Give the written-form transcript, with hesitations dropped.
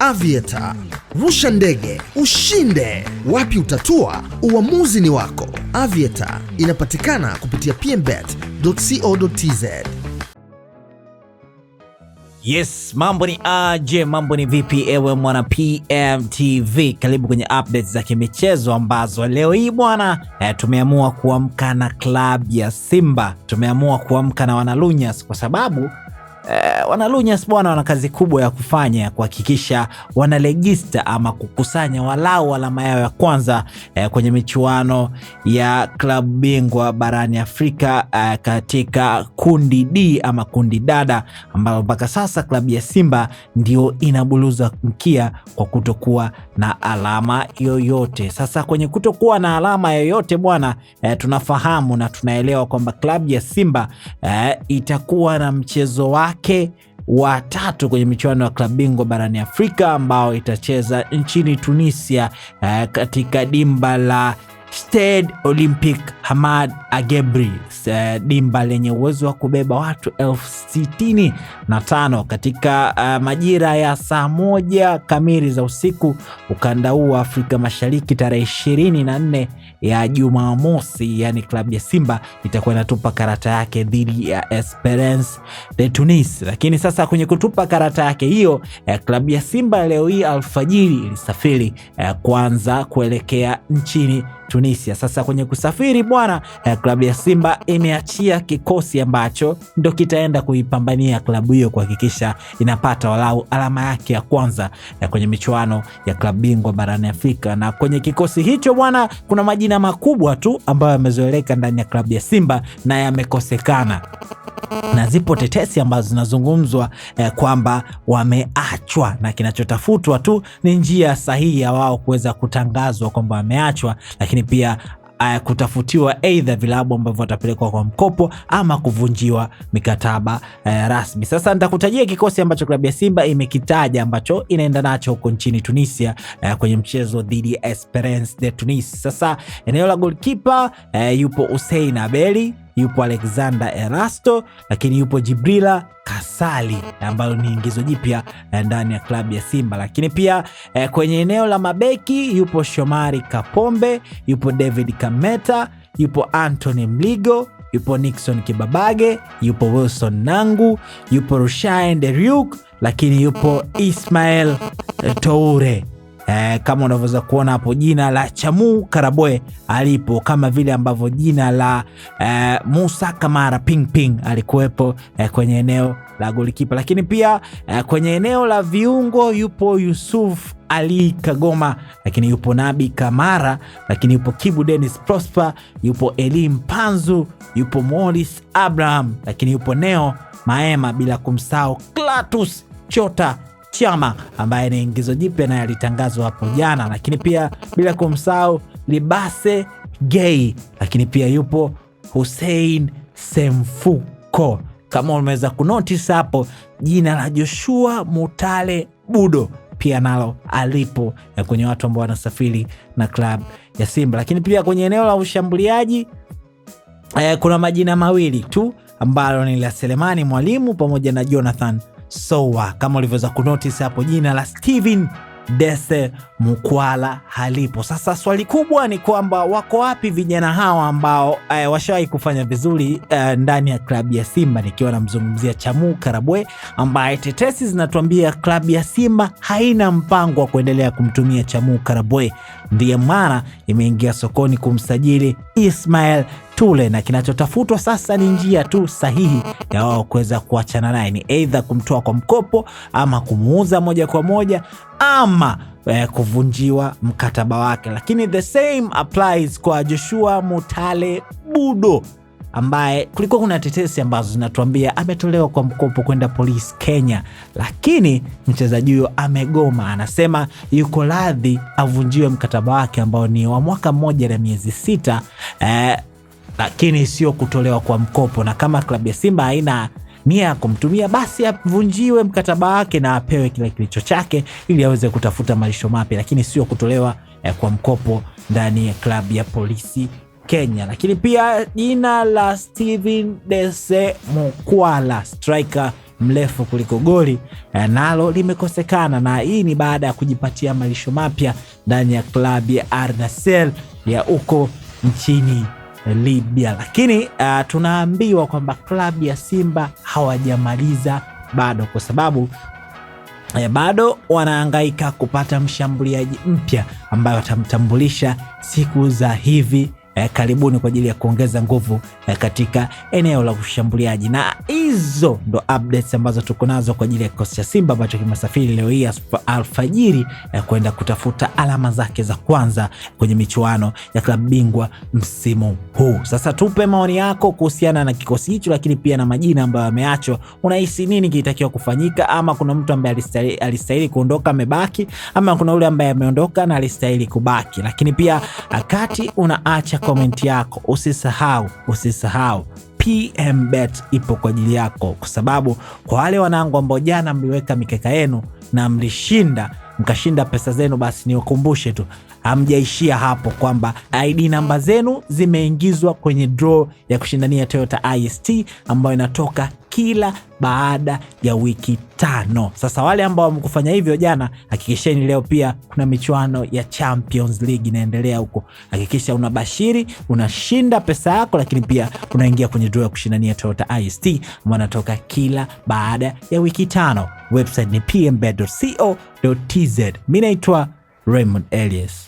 Aviator. Rusha ndege, ushinde. Wapi utatua? Uamuzi ni wako. Aviator inapatikana kupitia pmbet.co.tz. Yes, mambo ni aje, mambo ni vipi ewe mwana PMTV. Karibu kwenye updates za kimichezo ambazo leo hii bwana tumeamua kuamka na klabu ya Simba. Tumeamua kuamka na Wanalunyas kwa sababu Wanalunyas bwana wana kazi kubwa ya kufanya kuhakikisha wanalegista ama kukusanya walau alama yao ya kwanza kwenye michuano ya klabu bingwa barani Afrika katika kundi D ama kundi dada, ambalo mpaka sasa klabu ya Simba ndio inabuluza mkia kwa kutokuwa na alama yoyote. Sasa kwenye kutokuwa na alama yoyote bwana, tunafahamu na tunaelewa kwamba klabu ya Simba itakuwa na mchezo wake wa tatu kwenye michuano ya klabu bingwa barani Afrika ambao itacheza nchini Tunisia katika dimba la Stade Olympique Hamad Agebri, dimba lenye uwezo wa kubeba watu 65,000 katika majira ya saa 1 kamili za usiku ukanda huu wa Afrika Mashariki tarehe 24 ya Jumamosi. Yani klabu ya Simba itakuwa inatupa karata yake dhidi ya Esperance de Tunis. Lakini sasa kwenye kutupa karata yake hiyo, klabu ya Simba leo hii alfajiri ilisafiri kwanza kuelekea nchini Tunisia. Sasa kwenye kusafiri bwana, klabu ya Simba imeachia kikosi ambacho ndo kitaenda kuipambania klabu hiyo kuhakikisha inapata walau alama yake ya kwanza kwenye michuano ya klabu bingwa barani Afrika. Na kwenye kikosi hicho bwana, kuna majina makubwa tu ambayo yamezoeleka ndani ya klabu ya Simba na yamekosekana, na zipo tetesi ambazo zinazungumzwa kwamba wameachwa, na kinachotafutwa tu ni njia sahihi ya wao kuweza kutangazwa kwamba wameachwa, lakini pia kutafutiwa aidha vilabu ambavyo watapelekwa kwa mkopo ama kuvunjiwa mikataba rasmi. Sasa nitakutajia kikosi ambacho klabu ya Simba imekitaja ambacho inaenda nacho huko nchini Tunisia kwenye mchezo dhidi ya Esperance de Tunis. Sasa eneo la goalkeeper yupo Hussein Abeli, yupo Alexander Erasto, lakini yupo Jibrila Kasali ambalo ni ingizo jipya ndani ya klabu ya Simba. Lakini pia kwenye eneo la mabeki yupo Shomari Kapombe, yupo David Kameta, yupo Anthony Mligo, yupo Nixon Kibabage, yupo Wilson Nangu, yupo Rushaine Deriuk, lakini yupo Ismail Toure. Kama unavyoweza kuona hapo jina la Chamu Karabwe alipo, kama vile ambavyo jina la Musa Kamara Ping alikuwepo kwenye eneo la golikipa. Lakini pia kwenye eneo la viungo yupo Yusuf Ali Kagoma, lakini yupo Nabi Kamara, lakini yupo Kibu Dennis Prosper, yupo Elim Panzu, yupo Morris Abraham, lakini yupo Neo Maema, bila kumsahau Klatus Chota Chama ambaye ni ingizo jipya na yalitangazwa hapo jana. Lakini pia bila kumsahau Libase Gay, lakini pia yupo Hussein Semfuko. Kama umeweza kunotice hapo, jina la Joshua Mutale Budo pia nalo alipo kwenye watu ambao wanasafiri na klabu ya Simba. Lakini pia kwenye eneo la ushambuliaji kuna majina mawili tu ambalo ni la Selemani Mwalimu pamoja na Jonathan Sowa. Kama ulivyoweza kunotice hapo, jina la Steven Dese Mukwala halipo. Sasa swali kubwa ni kwamba wako wapi vijana hawa ambao washawahi kufanya vizuri ndani ya klabu ya Simba, nikiwa namzungumzia Chamu Karabwe ambaye tetesi zinatuambia klabu ya Simba haina mpango wa kuendelea kumtumia Chamu Karabwe. Ndiye maana imeingia sokoni kumsajili Ismail Tule, na kinachotafutwa sasa ni njia tu sahihi ya wao kuweza kuachana naye, ni aidha kumtoa kwa mkopo ama kumuuza moja kwa moja ama kuvunjiwa mkataba wake. Lakini the same applies kwa Joshua Mutale Budo ambaye kulikuwa kuna tetesi ambazo zinatuambia ametolewa kwa mkopo kwenda Police Kenya, lakini mchezaji huyo amegoma. Anasema yuko radhi avunjiwe mkataba wake ambao ni wa mwaka 1 na miezi 6, lakini sio kutolewa kwa mkopo. Na kama klabu ya Simba haina nia ya kumtumia, basi avunjiwe mkataba wake na apewe kile kilicho chake ili aweze kutafuta malisho mapya, lakini sio kutolewa kwa mkopo ndani ya klabu ya Polisi Kenya. Lakini pia jina la Steven Dese Mukwala, striker mrefu kuliko goli nalo limekosekana, na hii ni baada ya kujipatia malisho mapya ndani ya klabu ya Al Nassr ya uko nchini Libya. Lakini tunaambiwa kwamba klabu ya Simba hawajamaliza bado, kwa sababu bado wanahangaika kupata mshambuliaji mpya ambaye watamtambulisha siku za hivi karibuni kwa ajili ya kuongeza nguvu katika eneo la ushambuliaji. Na hizo ndo updates ambazo tuko nazo kwa ajili ya kikosi cha Simba ambacho kimesafiri leo hii alfajiri kwenda kutafuta alama zake za kwanza kwenye michuano ya klabu bingwa msimu huu. Sasa tupe maoni yako kuhusiana na kikosi hicho, lakini pia na majina ambayo yameachwa. Unahisi nini kilitakiwa kufanyika, ama kuna mtu ambaye alistahili kuondoka amebaki, ama kuna yule ambaye ameondoka na alistahili kubaki? Lakini pia wakati unaacha comment yako, usisahau PMBet ipo kwa ajili yako, kwa sababu kwa wale wanangu ambao jana mliweka mikeka yenu na mkashinda pesa zenu, basi niwakumbushe tu, hamjaishia hapo, kwamba ID namba zenu zimeingizwa kwenye draw ya kushindania Toyota IST ambayo inatoka kila baada ya wiki 5. Sasa wale ambao wamekufanya hivyo jana, hakikisheni leo pia kuna michuano ya Champions League inaendelea huko. Hakikisha unabashiri, unashinda pesa yako, lakini pia unaingia kwenye draw ya kushindania Toyota IST ambayo inatoka kila baada ya wiki 5. Website ni pmbet.co.tz. Mimi naitwa Raymond Elias.